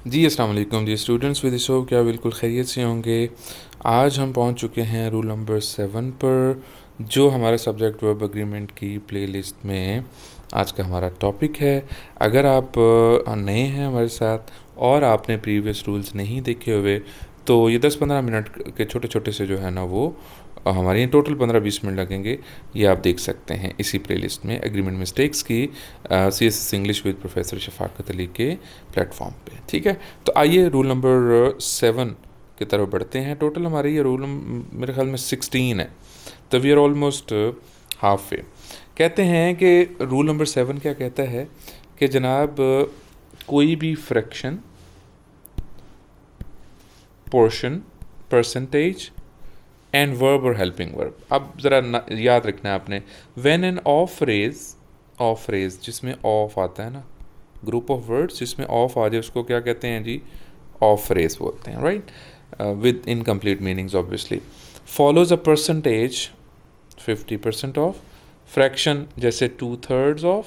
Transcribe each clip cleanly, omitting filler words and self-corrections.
जी अस्सलाम वालेकुम जी students with show, क्या बिल्कुल खैरियत से होंगे। आज हम पहुंच चुके हैं रूल नंबर 7 पर, जो हमारे सब्जेक्ट वर्ब एग्रीमेंट की प्लेलिस्ट में आज का हमारा टॉपिक है। अगर आप नए हैं हमारे साथ और आपने प्रीवियस रूल्स नहीं देखे हुए, तो ये 10-15 मिनट के छोटे छोटे से जो है ना वो हमारे टोटल 15-20 मिनट लगेंगे। ये आप देख सकते हैं इसी प्लेलिस्ट में, एग्रीमेंट मिस्टेक्स की CSS English with professor Shafqat Ali के प्लेटफॉर्म पे। ठीक है, तो आइए रूल नंबर 7 की तरफ बढ़ते हैं। टोटल हमारे ये रूल मेरे ख्याल में 16 है, तो we are almost halfway. कहते हैं कि रूल नंबर 7 क्या कहता है कि जनाब कोई भी fraction, portion, percentage and verb और हेल्पिंग वर्ब। अब ज़रा याद रखना है आपने, व्हेन एन ऑफ फ्रेज जिसमें ऑफ आता है ना, ग्रुप ऑफ वर्ड्स जिसमें ऑफ आ जाए उसको क्या कहते हैं जी? ऑफ फ्रेज बोलते हैं, right, with incomplete meanings obviously. Follows a percentage 50% of, fraction जैसे 2/3 ऑफ,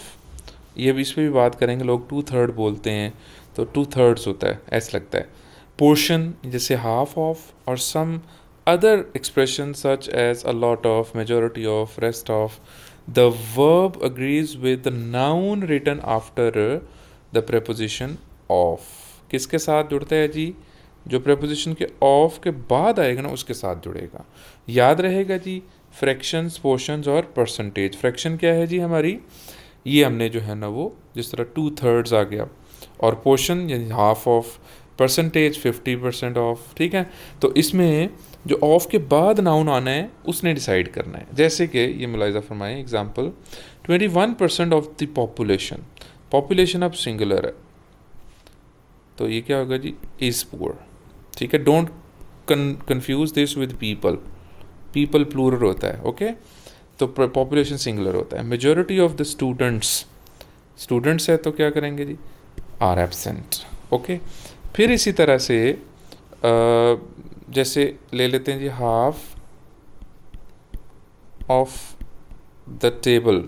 ये भी इस पर भी बात करेंगे। लोग 2/3 बोलते हैं तो 2/3 होता है, ऐसा लगता है। पोर्शन जैसे हाफ ऑफ, और सम other expressions such as a lot of, majority of, rest of. The verb agrees with the noun written after the preposition of. किसके साथ जुड़ता है जी? जो preposition के of के बाद आएगा ना उसके साथ जुड़ेगा। याद रहेगा जी, fractions, portions और percentage। fraction क्या है जी हमारी? ये हमने जो है ना वो जिस तरह 2/3 आ गया, और पोर्शन यानी हाफ ऑफ, परसेंटेज 50% ऑफ। ठीक है, तो इसमें जो ऑफ के बाद नाउन आना है उसने डिसाइड करना है। जैसे कि ये मुलाहिजा फरमाएं, example 21% of the population, population अब सिंगुलर है तो ये क्या होगा जी? Is poor. ठीक है, don't confuse this with people, people plural होता है, ओके तो पॉपुलेशन सिंगुलर होता है। Majority of the students, students है तो क्या करेंगे जी? Are absent, okay. फिर इसी तरह से जैसे ले लेते हैं जी, half of the table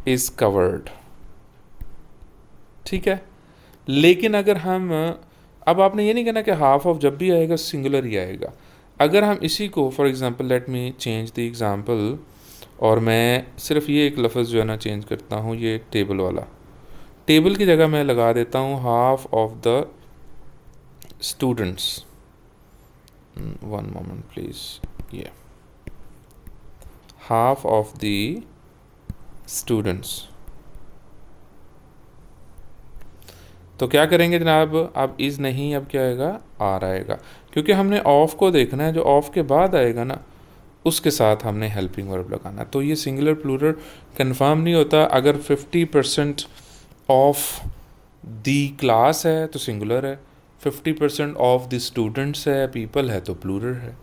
is covered. ठीक है, लेकिन अगर हम, अब आपने ये नहीं कहना कि हाफ ऑफ जब भी आएगा सिंगुलर ही आएगा। अगर हम इसी को, for example let me change the example, और मैं सिर्फ ये एक लफ्ज़ जो है ना चेंज करता हूँ, ये टेबल वाला, टेबल की जगह मैं लगा देता हूँ half of the students. One moment please, ये हाफ ऑफ द स्टूडेंट्स। तो क्या करेंगे जनाब? अब इज़ नहीं, अब क्या आएगा? आर आएगा, क्योंकि हमने ऑफ को देखना है, जो ऑफ के बाद आएगा ना उसके साथ हमने हेल्पिंग वर्ब लगाना। तो ये सिंगुलर प्लूरल कंफर्म नहीं होता। अगर 50% ऑफ दी क्लास है तो सिंगुलर है, 50% ऑफ द स्टूडेंट्स है, पीपल है, तो प्लूरल है।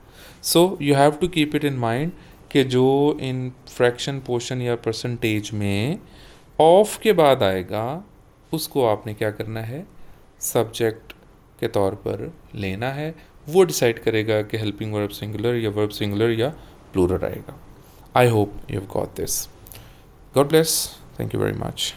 So you have to keep it in mind कि जो इन फ्रैक्शन, पोर्शन या परसेंटेज में ऑफ के बाद आएगा उसको आपने क्या करना है? सब्जेक्ट के तौर पर लेना है। वो डिसाइड करेगा कि हेल्पिंग वर्ब सिंगुलर या वर्ब सिंगुलर या प्लूरल आएगा। I hope you have got this. God bless, thank you very much.